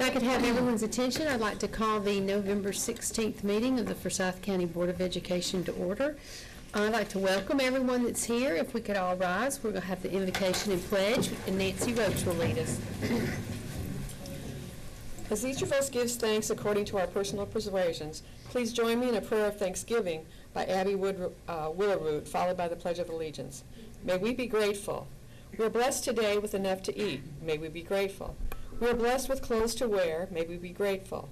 If I could have everyone's attention, I'd like to call the November 16th meeting of the Forsyth County Board of Education to order. I'd like to welcome everyone that's here. If we could all rise, we're going to have the invocation and pledge, and Nancy Roche will lead us. As each of us gives thanks according to our personal persuasions, please join me in a prayer of thanksgiving by Abby Willerroot, followed by the Pledge of Allegiance. May we be grateful. We are blessed today with enough to eat. May we be grateful. We are blessed with clothes to wear. May we be grateful.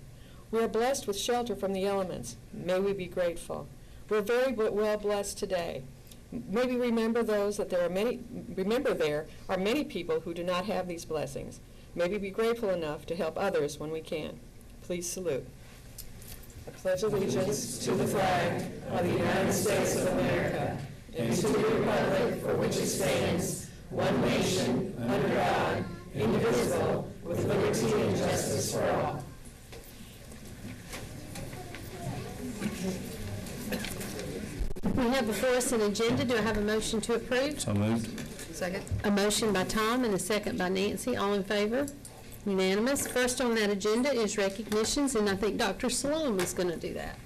We are blessed with shelter from the elements. May we be grateful. We're very well blessed today. May we remember there are many people who do not have these blessings. May we be grateful enough to help others when we can. Please salute. I pledge allegiance to the flag of the United States of America and to the republic for which it stands, one nation, under God, indivisible, with liberty and justice for all. We have before us an agenda. Do I have a motion to approve? So moved. Second. A motion by Tom and a second by Nancy. All in favor? Unanimous. First on that agenda is recognitions, and I think Dr. Salome is going to do that.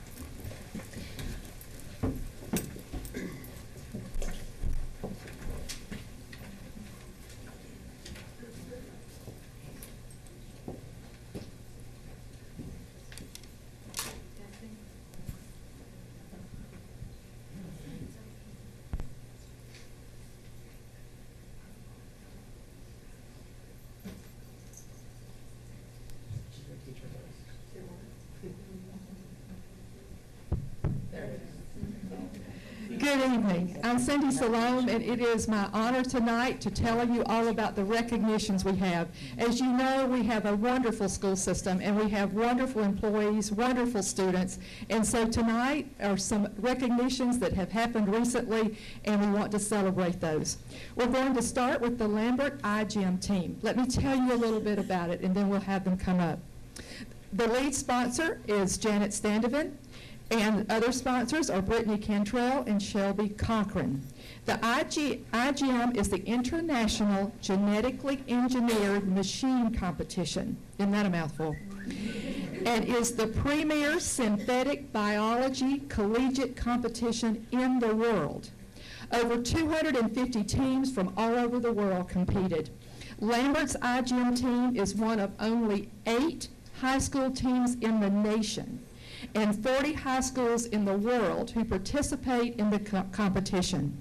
Good evening. I'm Cindy Salome, and it is my honor tonight to tell you all about the recognitions we have. As you know, we have a wonderful school system, and we have wonderful employees, wonderful students, and so tonight are some recognitions that have happened recently, and we want to celebrate those. We're going to start with the Lambert iGym team. Let me tell you a little bit about it, and then we'll have them come up. The lead sponsor is Janet Standevan, and other sponsors are Brittany Cantrell and Shelby Cochran. The IGM is the International Genetically Engineered Machine Competition. Isn't that a mouthful? And is the premier synthetic biology collegiate competition in the world. Over 250 teams from all over the world competed. Lambert's IGM team is one of only 8 high school teams in the nation and 40 high schools in the world who participate in the competition.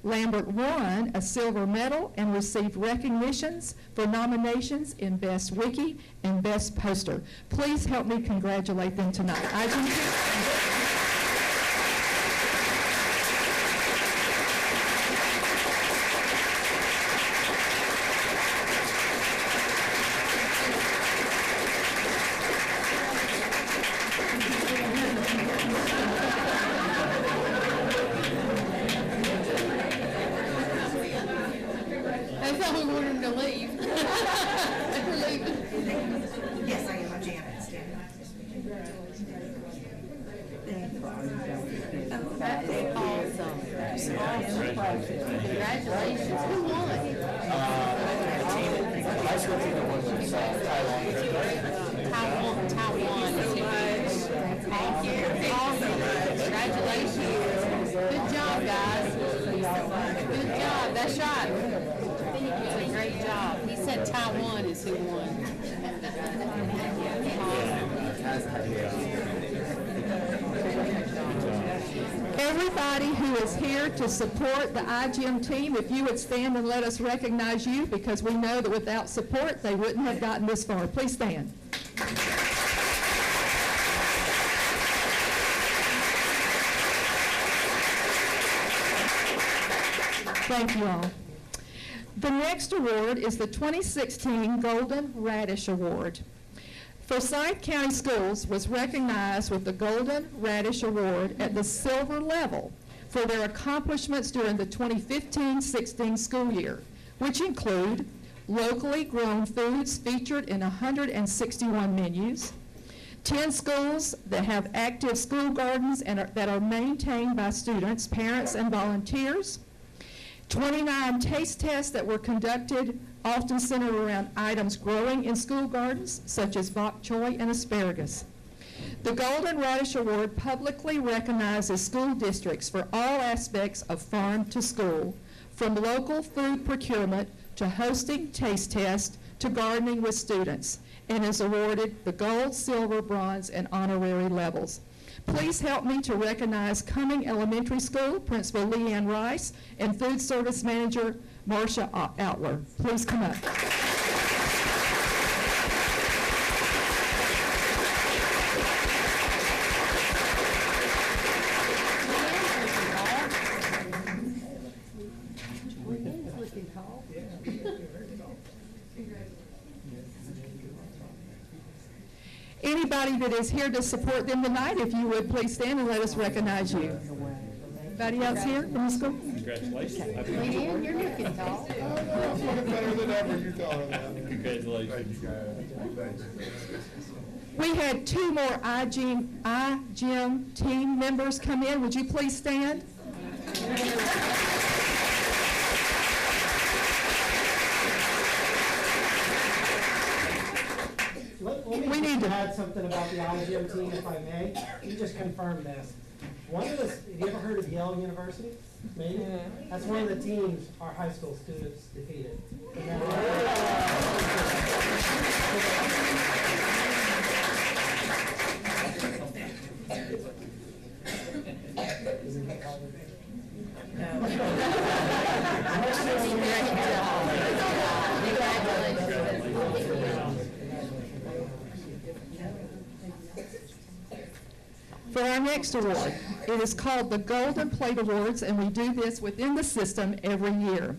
Lambert won a silver medal and received recognitions for nominations in Best Wiki and Best Poster. Please help me congratulate them tonight. Everybody who is here to support the IGM team, if you would stand and let us recognize you, because we know that without support they wouldn't have gotten this far. Please stand. Thank you all. The next award is the 2016 Golden Radish Award. Forsyth County Schools was recognized with the Golden Radish Award at the silver level for their accomplishments during the 2015-16 school year, which include locally grown foods featured in 161 menus, 10 schools that have active school gardens and that are maintained by students, parents, and volunteers, 29 taste tests that were conducted often centered around items growing in school gardens, such as bok choy and asparagus. The Golden Radish Award publicly recognizes school districts for all aspects of farm to school, from local food procurement to hosting taste tests to gardening with students, and is awarded the gold, silver, bronze, and honorary levels. Please help me to recognize Cumming Elementary School Principal Leanne Rice and Food Service Manager Marcia Outler. Please come up. Anybody that is here to support them tonight, if you would please stand and let us recognize you. Anybody else here from the school? Congratulations. Leanne, you're looking tall. Better than ever, you tell her that. Congratulations. We had two more iGym team members come in. Would you please stand? We need to add something about the iGym team, if I may. You just confirmed this. One of the, have you ever heard of Yale University? Maybe? That's one of the teams our high school students defeated. For our next award, it is called the Golden Plate Awards, and we do this within the system every year.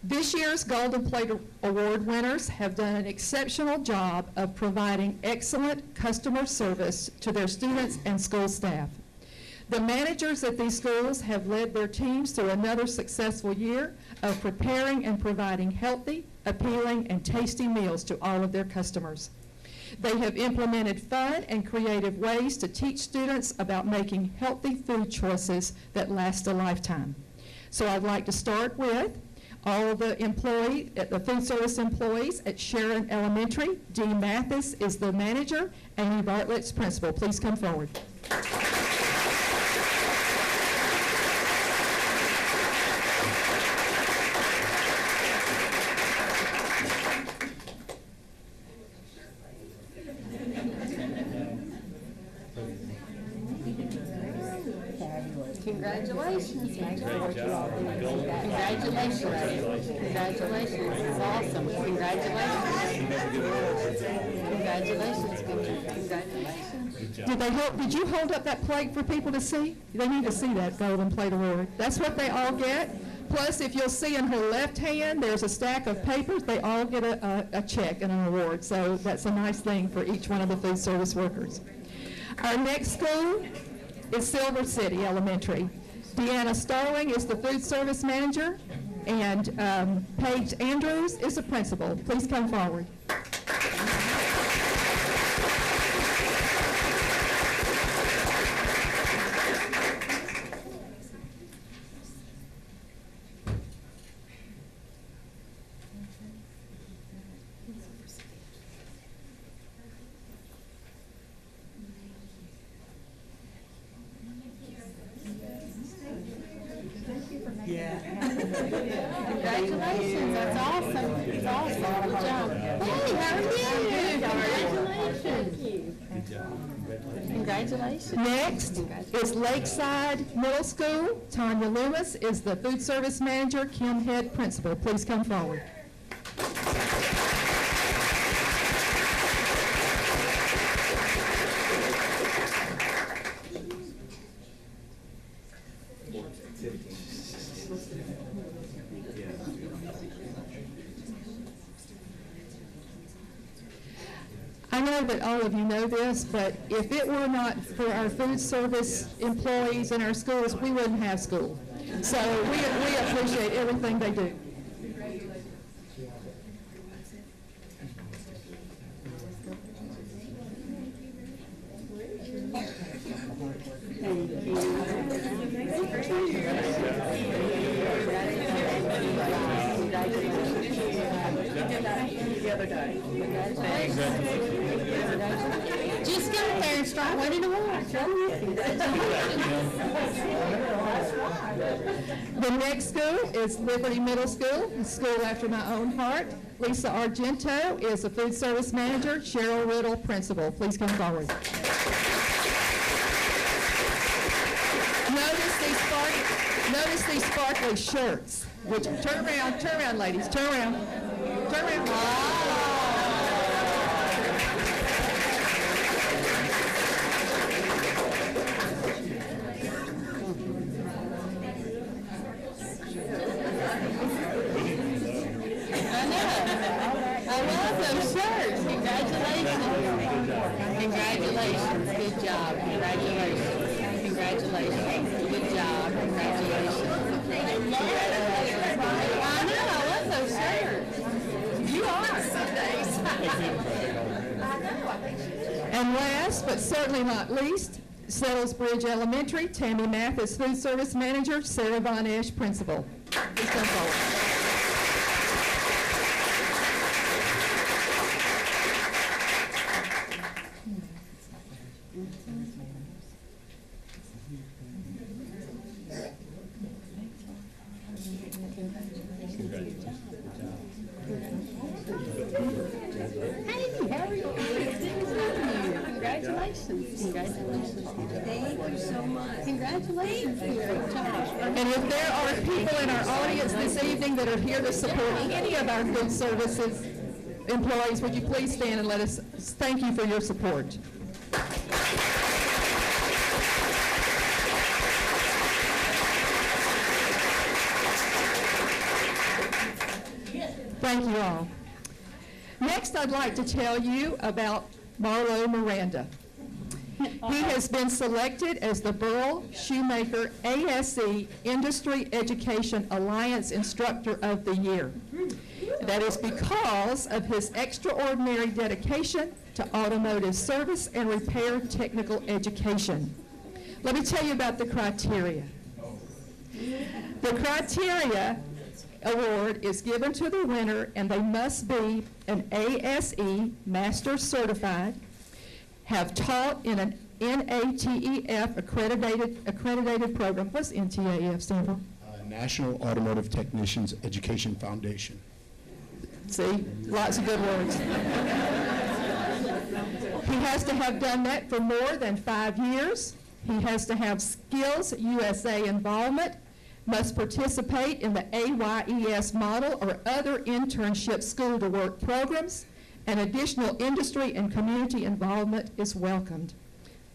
This year's Golden Plate Award winners have done an exceptional job of providing excellent customer service to their students and school staff. The managers at these schools have led their teams through another successful year of preparing and providing healthy, appealing, and tasty meals to all of their customers. They have implemented fun and creative ways to teach students about making healthy food choices that last a lifetime. So I'd like to start with all of the the food service employees at Sharon Elementary. Dee Mathis is the manager, Amy Bartlett's principal. Please come forward. Congratulations. Great job. Congratulations. Congratulations. It's awesome. Congratulations. Congratulations. Congratulations. Did you hold up that plate for people to see? They need to see that Golden Plate Award. That's what they all get. Plus, if you'll see in her left hand, there's a stack of papers. They all get a check and an award. So that's a nice thing for each one of the food service workers. Our next school is Silver City Elementary. Deanna Starling is the food service manager, and Paige Andrews is the principal. Please come forward. Congratulations. That's awesome. It's awesome. Good job. Hey, how are you? Congratulations. Good job. Congratulations. Next is Lakeside Middle School. Tanya Loomis is the food service manager, Kim Head principal. Please come forward. I know that all of you know this, but if it were not for our food service employees in our schools, we wouldn't have school. So we appreciate everything they do. other day. Just go there and start winning awards. The next school is Liberty Middle School, a school after my own heart. Lisa Argento is the food service manager. Cheryl Riddle, principal. Please come forward. Notice these sparkly shirts. Which turn around, ladies, turn around. I love those shirts. Congratulations. Congratulations. Good job. Congratulations. Congratulations. Good job. Congratulations. I know. I love those shirts. You are some days. And last, but certainly not least, Settles Bridge Elementary, Tammy Mathis, food service manager, Sarah Von Esch, principal. Please come forward. Hey, how are you? Congratulations. Congratulations. Thank you so much. Congratulations. Great job. And if there are people in our audience this evening that are here to support any of our food services employees, would you please stand and let us thank you for your support. Thank you all. Next, I'd like to tell you about Marlo Miranda. He has been selected as the Byrl Shoemaker ASE Industry Education Alliance Instructor of the Year. That is because of his extraordinary dedication to automotive service and repair technical education. Let me tell you about the criteria. The criteria award is given to the winner, and they must be an ASE Master Certified, have taught in an NATEF accredited program. What's NTAF stand for? National Automotive Technicians Education Foundation. See, lots of good words. He has to have done that for more than 5 years. He has to have Skills USA involvement, must participate in the AYES model or other internship school-to-work programs, and additional industry and community involvement is welcomed.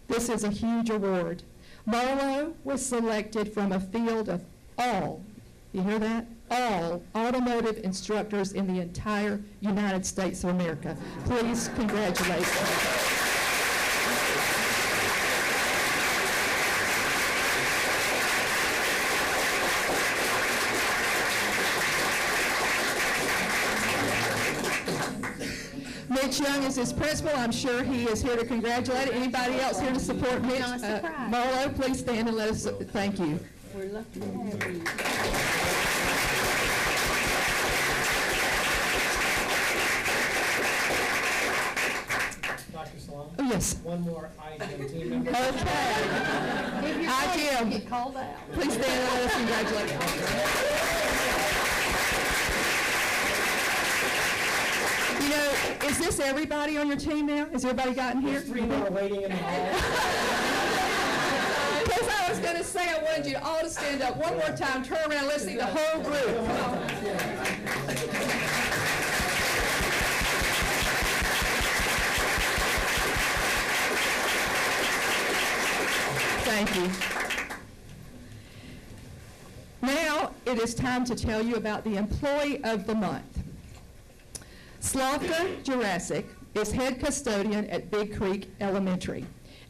This is a huge award. Marlo was selected from a field of all, you hear that? All automotive instructors in the entire United States of America. Please congratulate them. Mitch Young is his principal. I'm sure he is here to congratulate. Anybody else here to support Mitch? Marlo, please stand and let us thank you. We're lucky to have you. Dr. Salon? Oh, yes. One more IGM team member. Okay. IGM, Called out. please stand and let us congratulate you. You know, is this everybody on your team now? Has everybody gotten here? There's 3 more waiting in the hall. Because I was going to say, I wanted you all to stand up one more time, turn around, let's see the whole group. Come on. Thank you. Now it is time to tell you about the Employee of the Month. Slavka Jurassic is head custodian at Big Creek Elementary.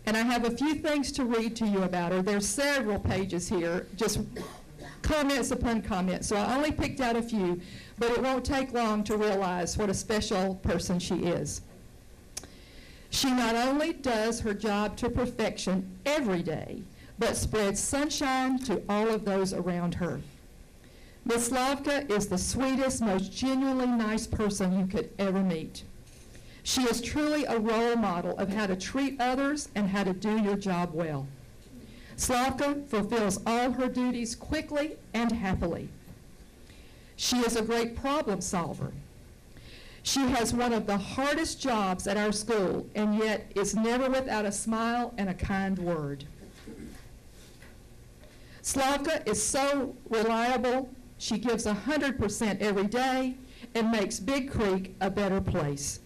And I have a few things to read to you about her. There's several pages here, just comments upon comments. So I only picked out a few, but it won't take long to realize what a special person she is. She not only does her job to perfection every day, but spreads sunshine to all of those around her. Miss Slavka is the sweetest, most genuinely nice person you could ever meet. She is truly a role model of how to treat others and how to do your job well. Slavka fulfills all her duties quickly and happily. She is a great problem solver. She has one of the hardest jobs at our school, and yet is never without a smile and a kind word. Slavka is so reliable. She gives 100% every day and makes Big Creek a better place.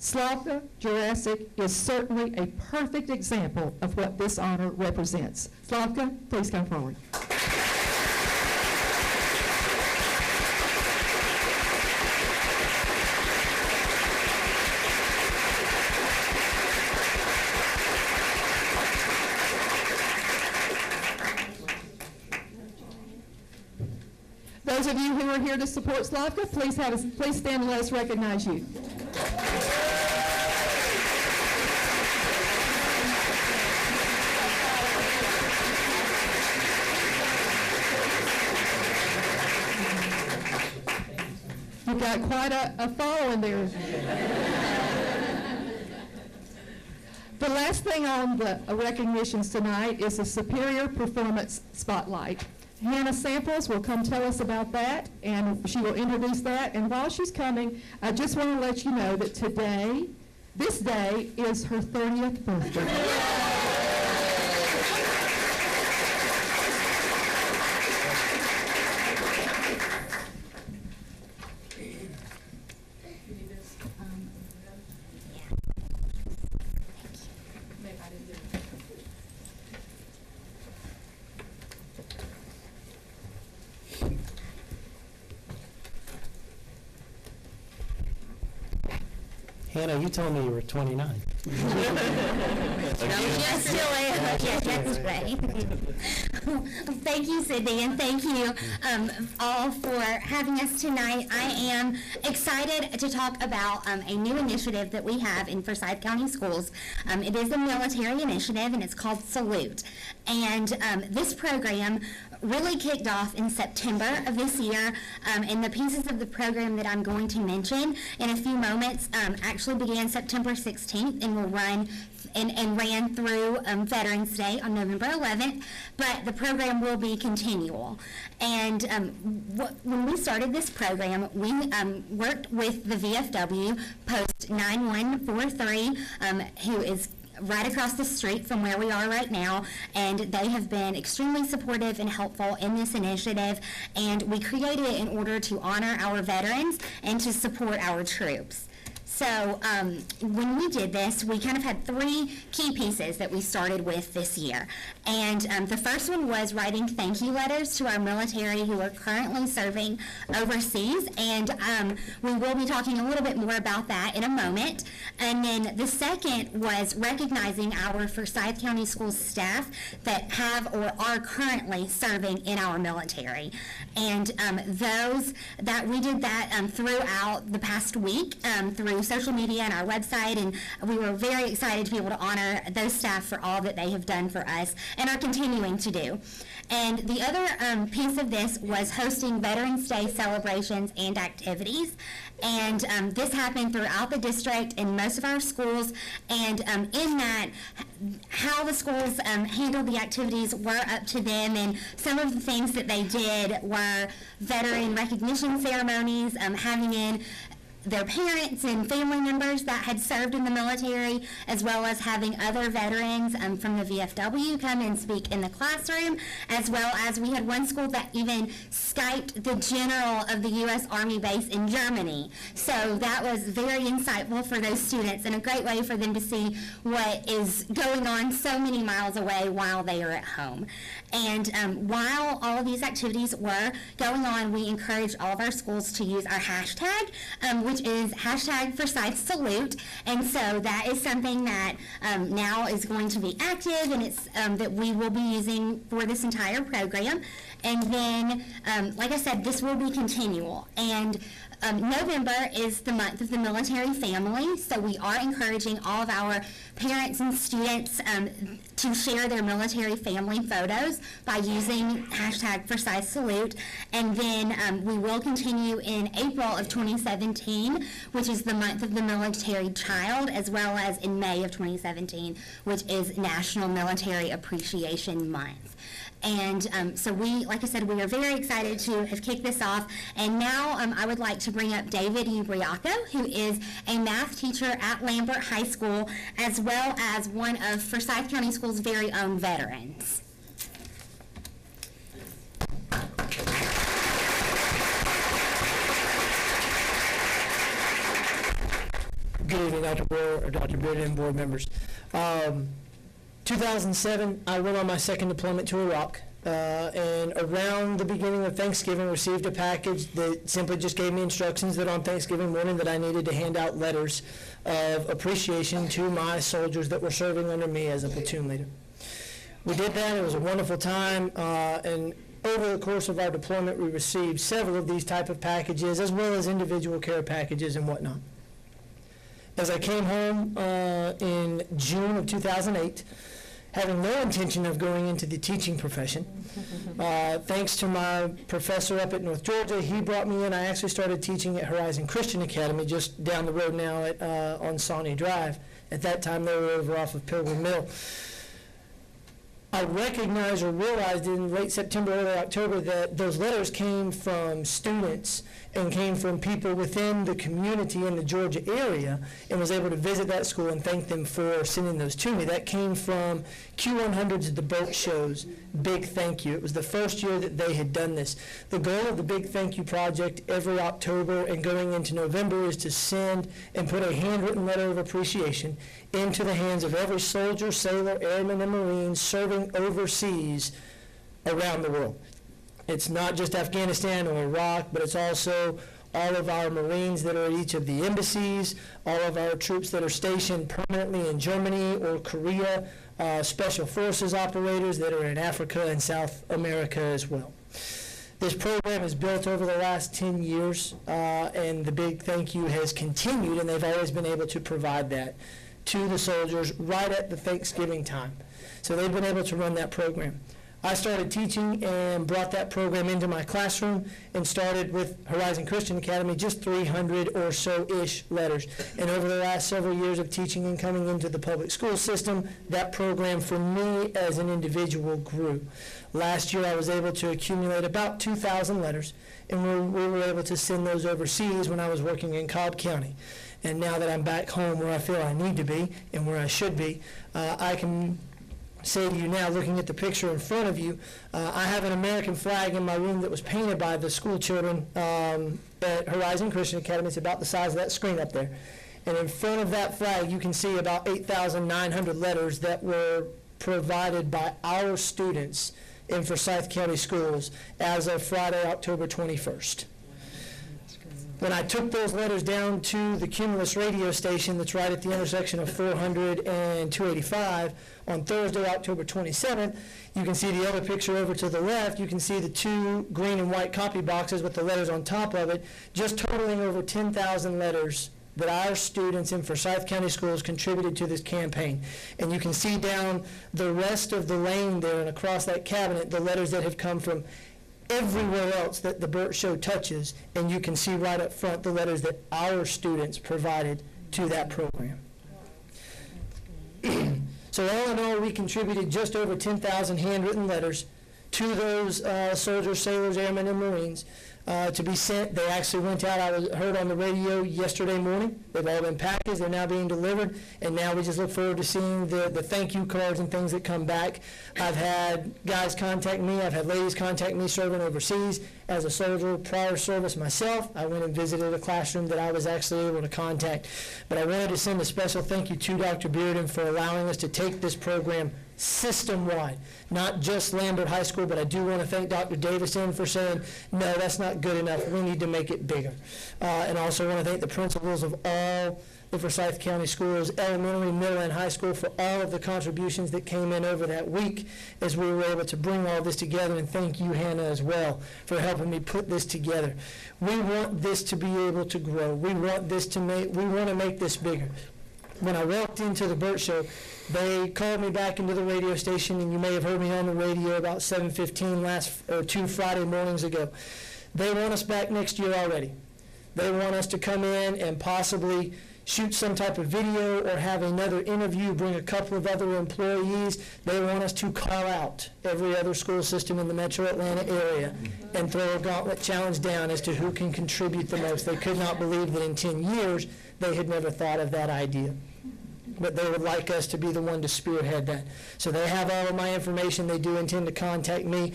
Slavka Jurassic is certainly a perfect example of what this honor represents. Slavka, please come forward. Those of you who are here to support Slavka, please stand and let us recognize you. You've got quite a following there. The last thing on the recognitions tonight is the Superior Performance Spotlight. Hannah Samples will come tell us about that, and she will introduce that. And while she's coming, I just want to let you know that today, this day, is her 30th birthday. Hannah, you told me you were 29. Yes, still am. Yes, that's right. Thank you, Sydney, and thank you all for having us tonight. I am excited to talk about a new initiative that we have in Forsyth County Schools. It is a military initiative, and it's called Salute. And this program really kicked off in September of this year, and the pieces of the program that I'm going to mention in a few moments actually began September 16th and will run and ran through Veterans Day on November 11th, but the program will be continual. And when we started this program, we worked with the VFW Post 9143, who is right across the street from where we are right now, and they have been extremely supportive and helpful in this initiative, and we created it in order to honor our veterans and to support our troops. So when we did this, we kind of had three key pieces that we started with this year. And the first one was writing thank you letters to our military who are currently serving overseas. And we will be talking a little bit more about that in a moment. And then the second was recognizing our Forsyth County Schools staff that have or are currently serving in our military. And we did that throughout the past week through social media and our website, and we were very excited to be able to honor those staff for all that they have done for us and are continuing to do. And the other piece of this was hosting Veterans Day celebrations and activities. And this happened throughout the district in most of our schools. And in that, how the schools handled the activities were up to them. And some of the things that they did were veteran recognition ceremonies, having in their parents and family members that had served in the military, as well as having other veterans from the VFW come and speak in the classroom, as well as we had one school that even Skyped the general of the U.S. Army base in Germany. So that was very insightful for those students and a great way for them to see what is going on so many miles away while they are at home. And while all of these activities were going on, we encouraged all of our schools to use our hashtag, which is hashtag Forsyth Salute. And so that is something that now is going to be active, and it's that we will be using for this entire program. And then, like I said, this will be continual. And November is the month of the military family, so we are encouraging all of our parents and students to share their military family photos by using hashtag Forsyth Salute. And then we will continue in April of 2017, which is the month of the military child, as well as in May of 2017, which is National Military Appreciation Month. And so we, like I said, we are very excited to have kicked this off. And now I would like to bring up David Ubriaco, who is a math teacher at Lambert High School, as well as one of Forsyth County Schools' very own veterans. Good evening, Dr. Byrl, or Dr. Bearden, board members. 2007, I went on my second deployment to Iraq, and around the beginning of Thanksgiving, received a package that simply just gave me instructions that on Thanksgiving morning that I needed to hand out letters of appreciation to my soldiers that were serving under me as a platoon leader. We did that. It was a wonderful time, and over the course of our deployment, we received several of these type of packages, as well as individual care packages and whatnot. As I came home in June of 2008, having no intention of going into the teaching profession, thanks to my professor up at North Georgia, he brought me in. I actually started teaching at Horizon Christian Academy, just down the road now on Sawney Drive. At that time, they were over off of Pilgrim Mill. I recognized or realized in late September, early October that those letters came from students and came from people within the community in the Georgia area, and was able to visit that school and thank them for sending those to me. That came from Q100's at the boat shows, Big Thank You. It was the first year that they had done this. The goal of the Big Thank You project every October and going into November is to send and put a handwritten letter of appreciation into the hands of every soldier, sailor, airman, and Marine serving overseas around the world. It's not just Afghanistan or Iraq, but it's also all of our Marines that are at each of the embassies, all of our troops that are stationed permanently in Germany or Korea, special forces operators that are in Africa and South America as well. This program is built over the last 10 years, and the Big Thank You has continued, and they've always been able to provide that to the soldiers right at the Thanksgiving time. So they've been able to run that program. I started teaching and brought that program into my classroom and started with Horizon Christian Academy, just 300 or so-ish letters. And over the last several years of teaching and coming into the public school system, that program for me as an individual grew. Last year I was able to accumulate about 2,000 letters, and we were able to send those overseas when I was working in Cobb County. And now that I'm back home where I feel I need to be and where I should be, I can say to you now, looking at the picture in front of you, I have an American flag in my room that was painted by the school children at Horizon Christian Academy. It's about the size of that screen up there. And in front of that flag, you can see about 8,900 letters that were provided by our students in Forsyth County Schools as of Friday, October 21st. When I took those letters down to the Cumulus radio station that's right at the intersection of 400 and 285 on Thursday, October 27th, you can see the other picture over to the left. You can see the two green and white copy boxes with the letters on top of it, just totaling over 10,000 letters that our students in Forsyth County Schools contributed to this campaign. And you can see down the rest of the lane there and across that cabinet the letters that have come from everywhere else that the Burt Show touches, and you can see right up front the letters that our students provided to that program. So all in all, we contributed just over 10,000 handwritten letters to those soldiers, sailors, airmen, and Marines to be sent. They actually went out. I heard on the radio yesterday morning. They've all been packaged. They're now being delivered. And now we just look forward to seeing the thank you cards and things that come back. I've had guys contact me. I've had ladies contact me serving overseas. As a soldier prior service myself, I went and visited a classroom that I was actually able to contact. But I wanted to send a special thank you to Dr. Bearden for allowing us to take this program system-wide, not just Lambert High School, but I do want to thank Dr. Davison for saying, no, that's not good enough. We need to make it bigger. And also want to thank the principals of all the Forsyth County Schools, elementary, middle, and high school for all of the contributions that came in over that week as we were able to bring all this together. And thank you, Hannah, as well, for helping me put this together. We want this to be able to grow. We want to make this bigger. When I walked into the Byrl show, they called me back into the radio station, and you may have heard me on the radio about 7:15 2 Friday mornings ago. They want us back next year already. They want us to come in and possibly shoot some type of video or have another interview, bring a couple of other employees. They want us to call out every other school system in the metro Atlanta area and throw a gauntlet challenge down as to who can contribute the most. They could not believe that in 10 years they had never thought of that idea. But they would like us to be the one to spearhead that. So they have all of my information. They do intend to contact me.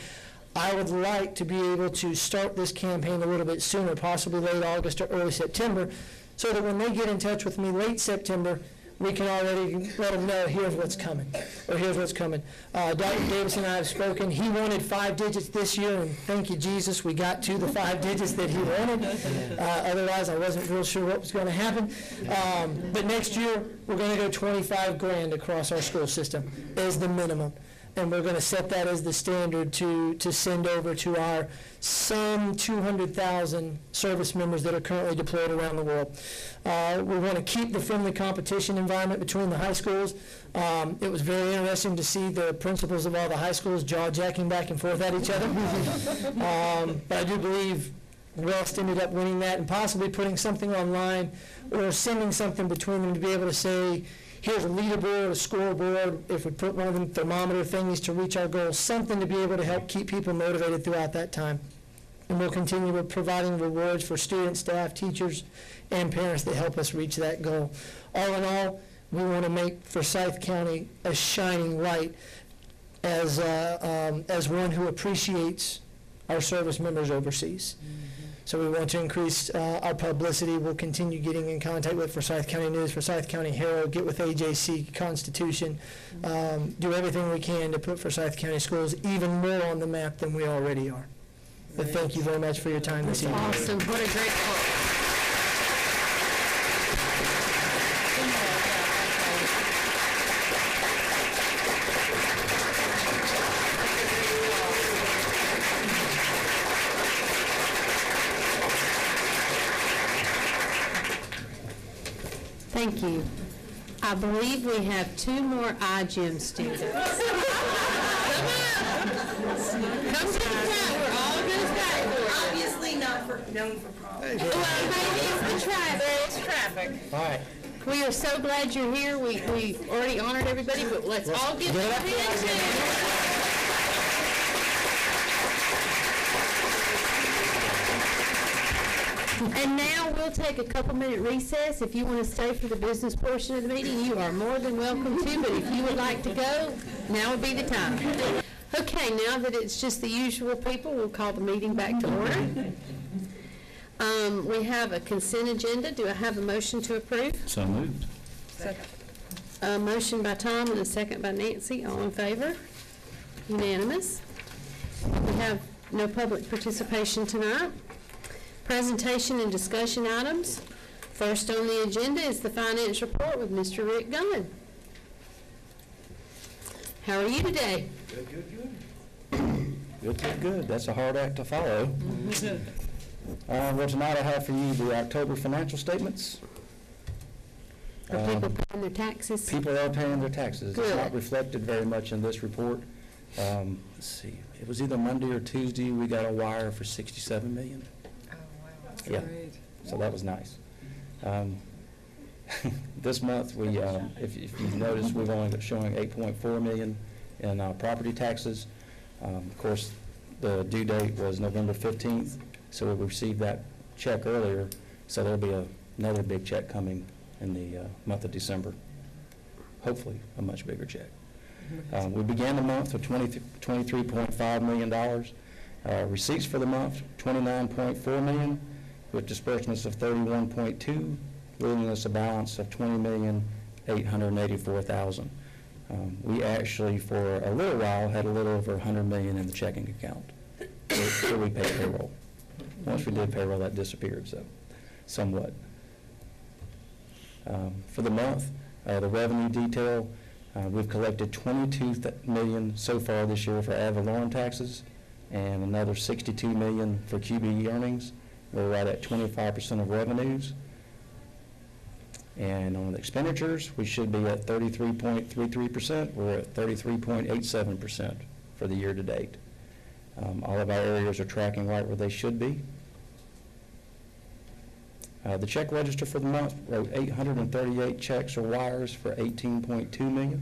I would like to be able to start this campaign a little bit sooner, possibly late August or early September, so that when they get in touch with me late September, we can already let them know, here's what's coming, or here's what's coming. Dr. Davis and I have spoken. He wanted 5 digits this year, and thank you, Jesus, we got to the 5 digits that he wanted. Otherwise, I wasn't real sure what was going to happen. But next year, we're going to go 25 grand across our school system as the minimum. And we're going to set that as the standard to send over to our some 200,000 service members that are currently deployed around the world. We want to keep the friendly competition environment between the high schools. It was very interesting to see the principals of all the high schools jaw-jacking back and forth at each other. But I do believe West ended up winning that and possibly putting something online or sending something between them to be able to say, here's a leaderboard, a scoreboard, if we put one of them thermometer thingies to reach our goals, something to be able to help keep people motivated throughout that time. And we'll continue with providing rewards for students, staff, teachers, and parents that help us reach that goal. All in all, we want to make Forsyth County a shining light as one who appreciates our service members overseas. So we want to increase our publicity. We'll continue getting in contact with Forsyth County News, Forsyth County Herald, get with AJC, Constitution, do everything we can to put Forsyth County Schools even more on the map than we already are. But thank you very much for your time this evening. Awesome, what a great call. Thank you. I believe we have 2 more iGym students. Come to the front, we're all going to fight for it. Obviously not known for problems. Well, maybe it's the traffic. It's traffic. All right. We are so glad you're here. We already honored everybody, but let's all get their attention. And now we'll take a couple-minute recess. If you want to stay for the business portion of the meeting, you are more than welcome to, but if you would like to go, now would be the time. Okay, now that it's just the usual people, we'll call the meeting back to order. We have a consent agenda. Do I have a motion to approve? So moved. A motion by Tom and a second by Nancy. All in favor? Unanimous. We have no public participation tonight. Presentation and discussion items. First on the agenda is the finance report with Mr. Rick Gunn. How are you today? Good. That's a hard act to follow. Well, tonight I have for you the October financial statements. Are people paying their taxes? People are paying their taxes. Good. It's not reflected very much in this report. Let's see. It was either Monday or Tuesday we got a wire for $67 million. Oh, wow. That's Yeah. great. So that was nice. This month, we, if you've noticed, we've only got showing $8.4 million in property taxes. Of course, the due date was November 15th, so we received that check earlier, so there'll be another big check coming in the month of December. Hopefully, a much bigger check. We began the month with $23.5 million. Receipts for the month, $29.4 million, with disbursements of $31.2, leaving us a balance of $20,884,000. We actually, for a little while, had a little over $100 million in the checking account. So we paid payroll. Once we did payroll, that disappeared, so somewhat. For the month, the revenue detail, we've collected $22 million so far this year for ad valorem taxes and another $62 million for QBE earnings. We're right at 25% of revenues. And on the expenditures, we should be at 33.33%. We're at 33.87% for the year to date. All of our areas are tracking right where they should be. The check register for the month wrote 838 checks or wires for $18.2 million.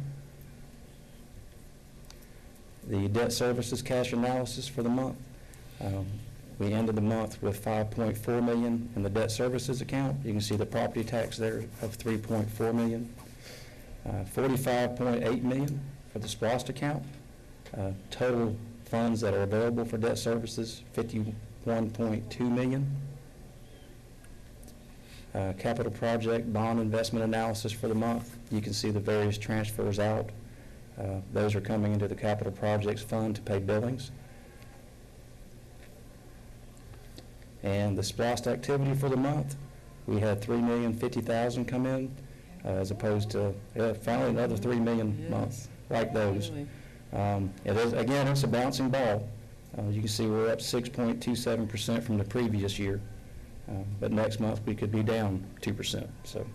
The debt services cash analysis for the month, we ended the month with $5.4 million in the debt services account. You can see the property tax there of $3.4 million. $45.8 million for the SPLOST account. Total funds that are available for debt services, $51.2 million. Capital project bond investment analysis for the month. You can see the various transfers out. Those are coming into the capital projects fund to pay billings. And the SPLOST activity for the month, we had $3,050,000 come in, as opposed to finally another $3 million month like those. It is, again, it's a bouncing ball. You can see we're up 6.27% from the previous year, but next month we could be down 2%. So,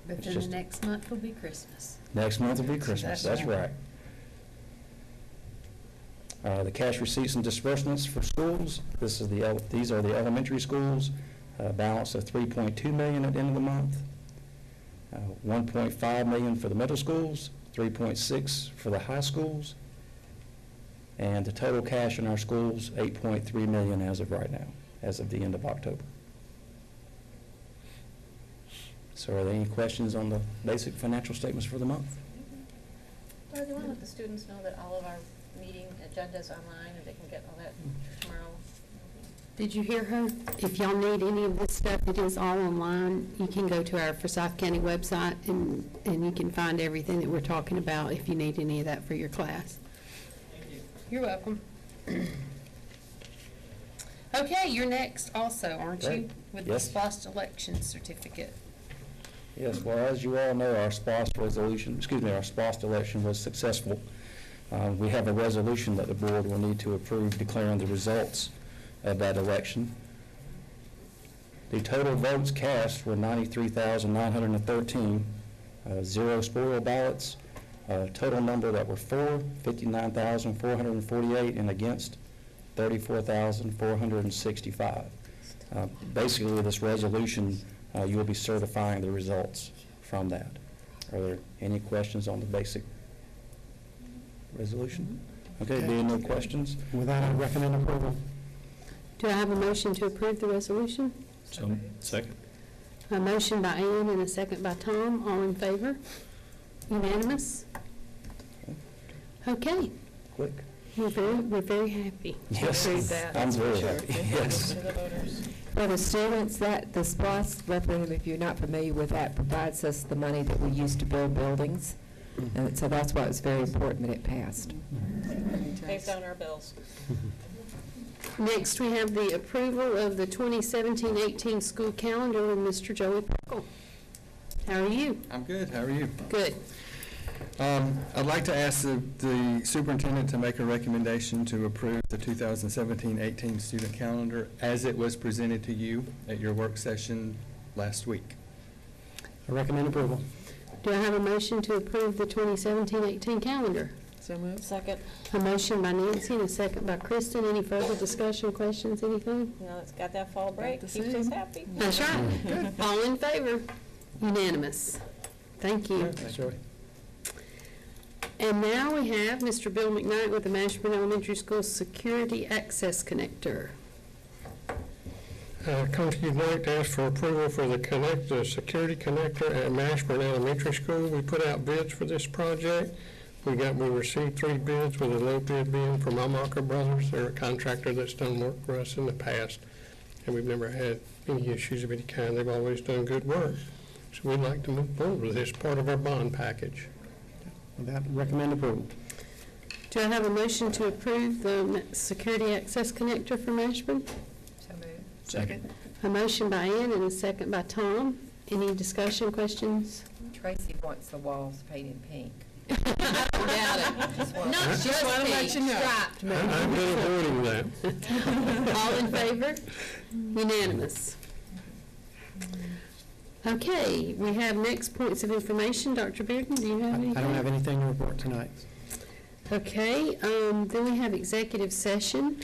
But it's then just the next month will be Christmas. next month will be Christmas. That's right. The cash receipts and disbursements for schools. These are the elementary schools. Balance of $3.2 million at the end of the month. $1.5 million for the middle schools. $3.6 for the high schools. And the total cash in our schools, $8.3 million as of right now, as of the end of October. So are there any questions on the basic financial statements for the month? Do you want to let the students know that all of our meeting agendas online and they can get all that tomorrow? Did you hear her? If y'all need any of this stuff, it is all online. You can go to our Forsyth County website and you can find everything that we're talking about if you need any of that for your class. Thank you. You're welcome. Okay, you're next also, aren't you? Great. With Yes. the SPLOST election certificate. Yes, well, as you all know, our SPLOST election was successful. We have a resolution that the board will need to approve declaring the results of that election. The total votes cast were 93,913, 0 spoil ballots. Total number that were for, 59,448, and against, 34,465. Basically, this resolution, you will be certifying the results from that. Are there any questions on the basic resolution? Okay, being no questions. With that, I recommend approval. Do I have a motion to approve the resolution? So, second. A motion by Ann and a second by Tom. All in favor? Unanimous? Okay. Quick. We're very happy to Yes, approve that. I'm very happy. Yes. To the voters. For the students, that the SPLOST referendum, if you're not familiar with that, provides us the money that we use to build buildings. And so that's why it's very important that it passed. Pays down our bills. Next, we have the approval of the 2017-18 school calendar with Mr. Joey Pickle. How are you? I'm good. How are you? Good. I'd like to ask the superintendent to make a recommendation to approve the 2017-18 student calendar as it was presented to you at your work session last week. I recommend approval. Do I have a motion to approve the 2017-18 calendar? So moved. Second. A motion by Nancy and a second by Kristin. Any further discussion, questions, anything? You know, it's got that fall break, the keeps us happy. That's right. All in favor? Unanimous. Thank you. Thanks, Joey. And now we have Mr. Bill McKnight with the Mashburn Elementary School Security Access Connector. Come to you tonight to ask for approval for the security connector at Mashburn Elementary School. We put out bids for this project. We received 3 bids, with a low bid being from Almacher Brothers. They're a contractor that's done work for us in the past, and we've never had any issues of any kind. They've always done good work. So we'd like to move forward with this part of our bond package. With that, recommend approval. Do I have a motion to approve the security access connector for Mashburn? So moved. Second. A motion by Ann and a second by Tom. Any discussion, questions? Tracy wants the walls painted pink. Not just pink, striped, maybe. I've been avoiding that. All in favor? Unanimous. Okay, we have next points of information. Dr. Bearden, do you have anything? I don't have anything to report tonight. Okay, then we have executive session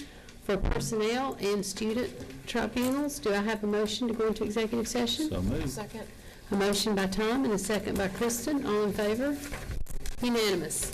for personnel and student tribunals. Do I have a motion to go into executive session? So moved. Second. A motion by Tom and a second by Kristin. All in favor? Unanimous.